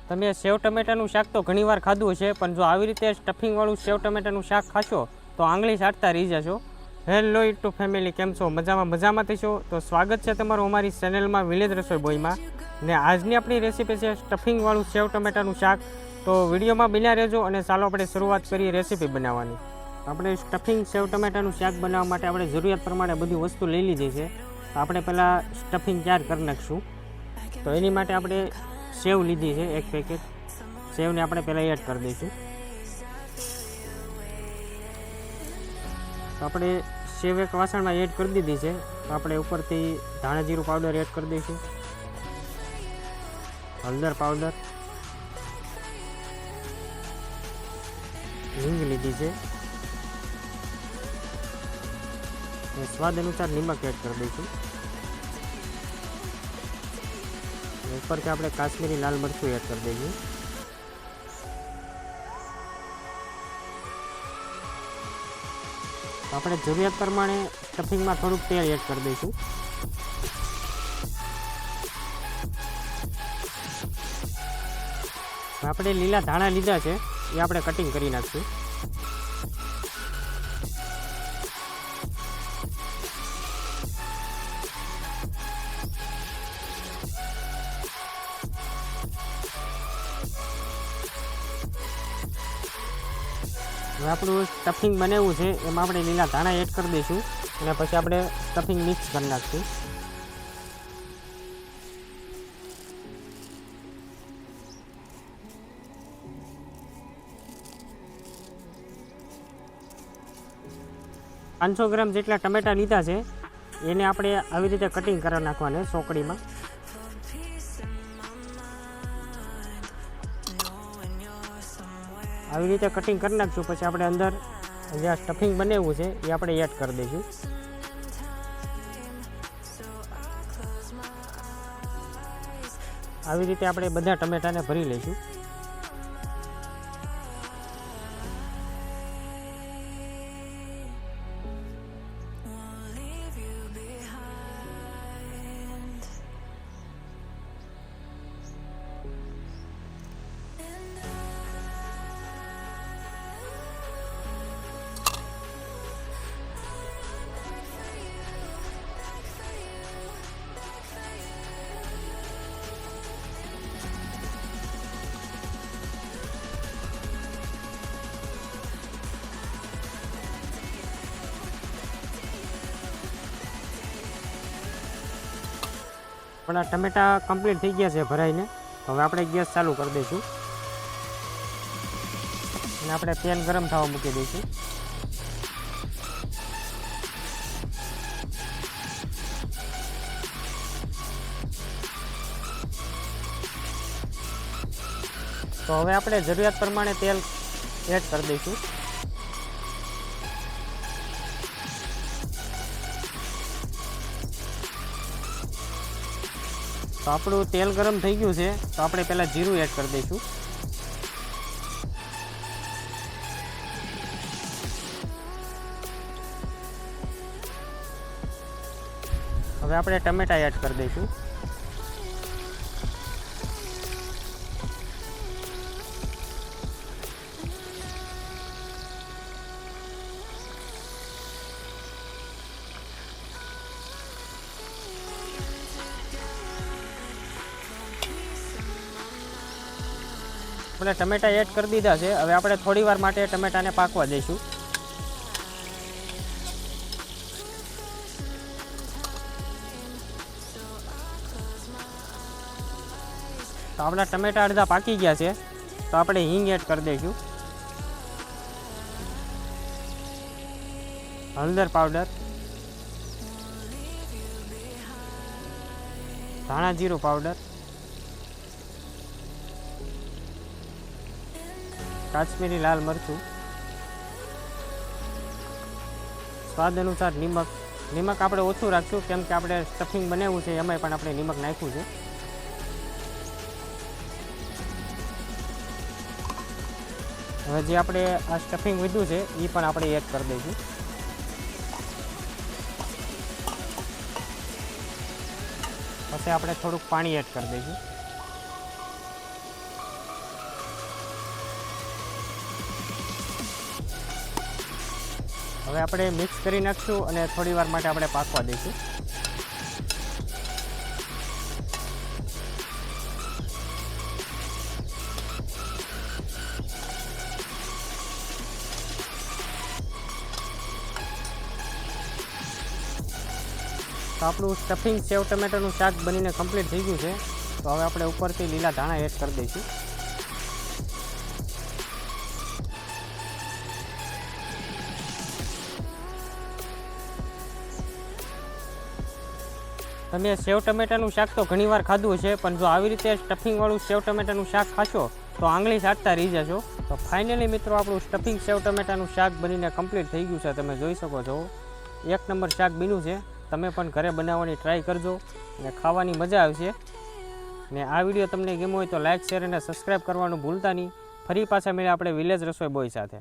તમે સેવ ટમેટાનું શાક તો ઘણીવાર ખાધું હશે, પણ જો આવી રીતે સ્ટફિંગવાળું સેવ ટમેટાનું શાક ખાશો તો આંગળી ચાટતા રહી જશો. હેલો યુટ્યુબ ફેમિલી, કેમ છો? મજામાં થશો? તો સ્વાગત છે તમારું અમારી ચેનલમાં વિલેજ રસોઈ બોયમાં. ને આજની આપણી રેસીપી છે સ્ટફિંગવાળું સેવ ટમેટાનું શાક. તો વિડીયોમાં બન્યા રહેજો અને ચાલો આપણે શરૂઆત કરીએ રેસીપી બનાવવાની. આપણે સ્ટફિંગ સેવ ટમેટાનું શાક બનાવવા માટે આપણે જરૂરિયાત પ્રમાણે બધી વસ્તુ લઈ લીધી છે. તો આપણે પહેલાં સ્ટફિંગ તૈયાર કરી નાખીશું. તો એની માટે આપણે સેવ લીધી છે, એક પેકેટ સેવને આપણે પહેલાં એડ કરી દઈશું. તો આપણે સેવ એક વાસણમાં એડ કરી દીધી છે. તો આપણે ઉપરથી ધાણા જીરું પાવડર એડ કરી દઈશું, હળદર પાવડર, હિંગ લીધી છે, સ્વાદ અનુસાર નિમક એડ કરી દઈશું. ઉપરથી આપણે કાશ્મીરી લાલ મરચું એડ કરી દઈશું. આપણે જરૂરિયાત પ્રમાણે સ્ટફિંગમાં થોડુંક તેલ એડ કરી દઈશું. આપણે લીલા ધાણા લીધા છે એ આપણે કટિંગ કરી નાખશું. હવે આપણું સ્ટફિંગ બનાવવું છે એમાં આપણે લીલા ધાણા એડ કરી દઈશું અને પછી આપણે સ્ટફિંગ મિક્સ કરી નાખીશું. પાંચસો ગ્રામ જેટલા ટમેટા લીધા છે એને આપણે આવી રીતે કટિંગ કરી નાખવાને સોકડીમાં. આવી રીતે કટિંગ કરી નાખશું. પછી આપણે અંદર જે આ સ્ટફિંગ બનાવવું છે એ આપણે એડ કરી દઈશું. આવી રીતે આપણે બધા ટમેટાને ભરી લઈશું. આપણા ટમેટા કમ્પ્લીટ થઈ ગયા છે ભરાઈને. હવે આપણે ગેસ ચાલુ કરી દઈશું અને આપણે પેન ગરમ થવા મૂકી દઈશું. તો હવે આપણે જરૂરિયાત પ્રમાણે તેલ એડ કરી દઈશું. તો આપણું તેલ ગરમ થઈ ગયું છે. તો આપણે પહેલાં જીરું એડ કરી દઈશું. હવે આપણે ટમેટા એડ કરી દઈશું. આપણે ટમેટા એડ કરી દીધા છે. હવે આપણે થોડી વાર માટે ટમેટાને પાકવા દઈશું. તો આપણા ટમેટા અડધા પાકી ગયા છે. તો આપણે હિંગ એડ કરી દઈશું, હળદર પાવડર, ધાણા જીરું પાવડર, કાશ્મીરી લાલ મરચું, સ્વાદ અનુસાર નિમક. નિમક આપણે ઓછું રાખશું કેમ કે આપણે સ્ટફિંગ બનાવવું છે એમાંય પણ આપણે નિમક નાખ્યું છે. હવે જે આપણે આ સ્ટફિંગ વધ્યું છે એ પણ આપણે એડ કરી દઈશું. પછી આપણે થોડુંક પાણી એડ કરી દઈશું. હવે આપણે મિક્સ કરી નાખશું અને થોડી વાર માટે આપણે પાકવા દઈશું. તો આપણું સ્ટફિંગ સેવ ટમેટાનું શાક બનીને કમ્પ્લીટ થઈ ગયું છે. તો હવે આપણે ઉપરથી લીલા ધાણા એડ કરી દઈશું. તમે સેવ ટમેટાનું શાક તો ઘણીવાર ખાધું હશે, પણ જો આવી રીતે સ્ટફિંગવાળું સેવ ટમેટાનું શાક ખાશો તો આંગળી ચાટતા રહી જશો. તો ફાઇનલી મિત્રો આપણું સ્ટફિંગ સેવ ટમેટાનું શાક બનીને કમ્પ્લીટ થઈ ગયું છે. તમે જોઈ શકો છો એક નંબર શાક બન્યું છે. તમે પણ ઘરે બનાવવાની ટ્રાય કરજો અને ખાવાની મજા આવશે. ને આ વિડીયો તમને ગમ્યો હોય તો લાઇક, શેર અને સબસ્ક્રાઈબ કરવાનું ભૂલતા નહીં. ફરી પાછા મળ્યા આપણે વિલેજ રસોઈ બોય સાથે.